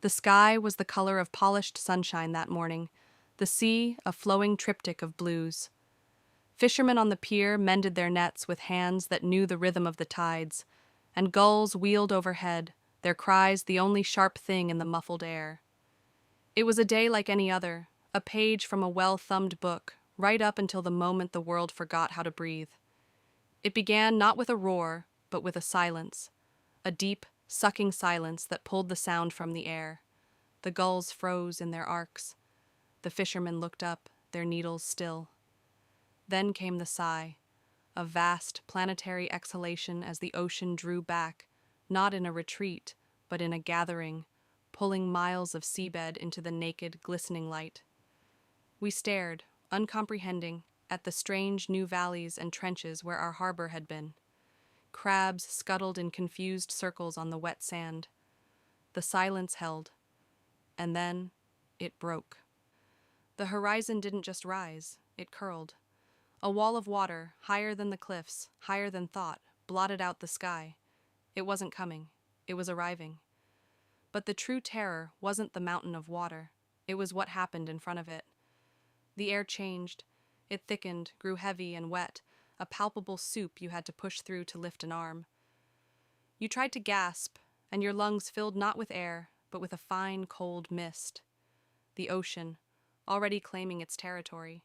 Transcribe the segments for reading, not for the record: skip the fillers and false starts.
The sky was the color of polished sunshine that morning, the sea a flowing triptych of blues. Fishermen on the pier mended their nets with hands that knew the rhythm of the tides, and gulls wheeled overhead, their cries the only sharp thing in the muffled air. It was a day like any other, a page from a well-thumbed book, right up until the moment the world forgot how to breathe. It began not with a roar, but with a silence, a deep, sucking silence that pulled the sound from the air. The gulls froze in their arcs. The fishermen looked up, their needles still. Then came the sigh, a vast planetary exhalation as the ocean drew back, not in a retreat, but in a gathering, pulling miles of seabed into the naked, glistening light. We stared, uncomprehending, at the strange new valleys and trenches where our harbor had been. Crabs scuttled in confused circles on the wet sand. The silence held, and then it broke. The horizon didn't just rise, it curled. A wall of water, higher than the cliffs, higher than thought, blotted out the sky. It wasn't coming. It was arriving. But the true terror wasn't the mountain of water. It was what happened in front of it. The air changed. It thickened, grew heavy and wet, a palpable soup you had to push through to lift an arm. You tried to gasp, and your lungs filled not with air, but with a fine, cold mist. The ocean, already claiming its territory.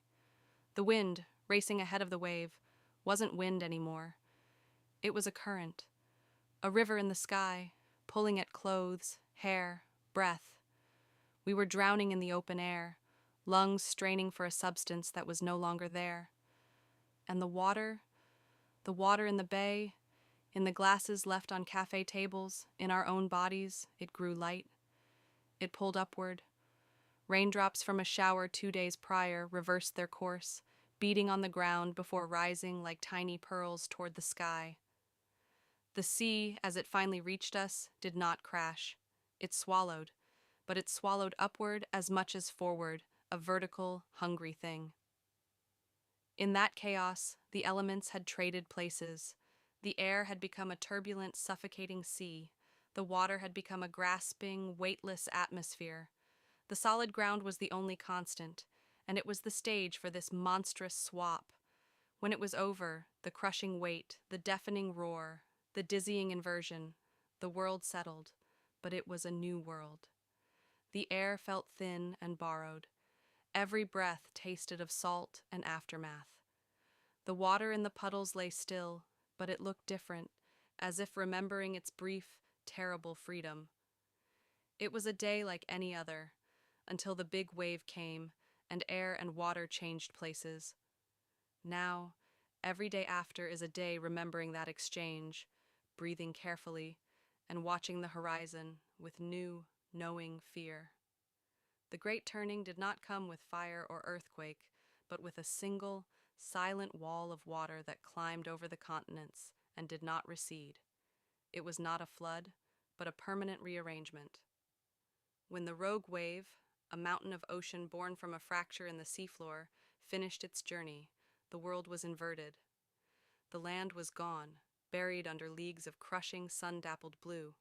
The wind, racing ahead of the wave, wasn't wind anymore. It was a current, a river in the sky, pulling at clothes, hair, breath. We were drowning in the open air, lungs straining for a substance that was no longer there. And the water in the bay, in the glasses left on cafe tables, in our own bodies, it grew light. It pulled upward. Raindrops from a shower 2 days prior reversed their course, beating on the ground before rising like tiny pearls toward the sky. The sea, as it finally reached us, did not crash. It swallowed, but it swallowed upward as much as forward, a vertical, hungry thing. In that chaos, the elements had traded places. The air had become a turbulent, suffocating sea. The water had become a grasping, weightless atmosphere. The solid ground was the only constant, and it was the stage for this monstrous swap. When it was over, the crushing weight, the deafening roar, the dizzying inversion, the world settled, but it was a new world. The air felt thin and borrowed. Every breath tasted of salt and aftermath. The water in the puddles lay still, but it looked different, as if remembering its brief, terrible freedom. It was a day like any other, until the big wave came, and air and water changed places. Now, every day after is a day remembering that exchange, breathing carefully, and watching the horizon with new, knowing fear. The great turning did not come with fire or earthquake, but with a single, silent wall of water that climbed over the continents and did not recede. It was not a flood, but a permanent rearrangement. When the rogue wave, a mountain of ocean born from a fracture in the seafloor, finished its journey, the world was inverted. The land was gone, buried under leagues of crushing, sun-dappled blue.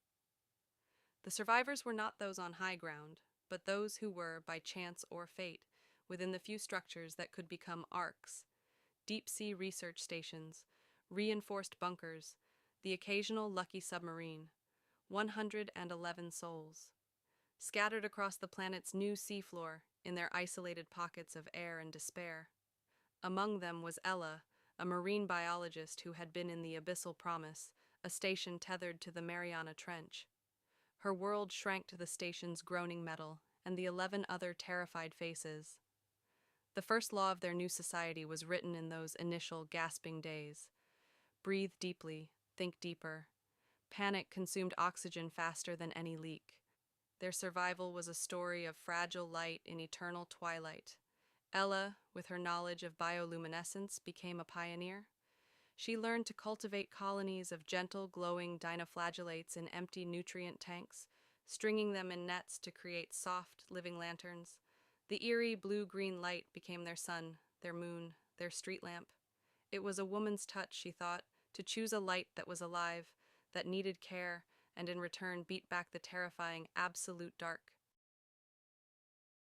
The survivors were not those on high ground, but those who were, by chance or fate, within the few structures that could become arks, deep-sea research stations, reinforced bunkers, the occasional lucky submarine, 111 souls. Scattered across the planet's new seafloor in their isolated pockets of air and despair. Among them was Ella, a marine biologist who had been in the Abyssal Promise, a station tethered to the Mariana Trench. Her world shrank to the station's groaning metal and the 11 other terrified faces. The first law of their new society was written in those initial gasping days. Breathe deeply, think deeper. Panic consumed oxygen faster than any leak. Their survival was a story of fragile light in eternal twilight. Ella, with her knowledge of bioluminescence, became a pioneer. She learned to cultivate colonies of gentle, glowing dinoflagellates in empty nutrient tanks, stringing them in nets to create soft, living lanterns. The eerie blue-green light became their sun, their moon, their street lamp. It was a woman's touch, she thought, to choose a light that was alive, that needed care, and in return beat back the terrifying absolute dark.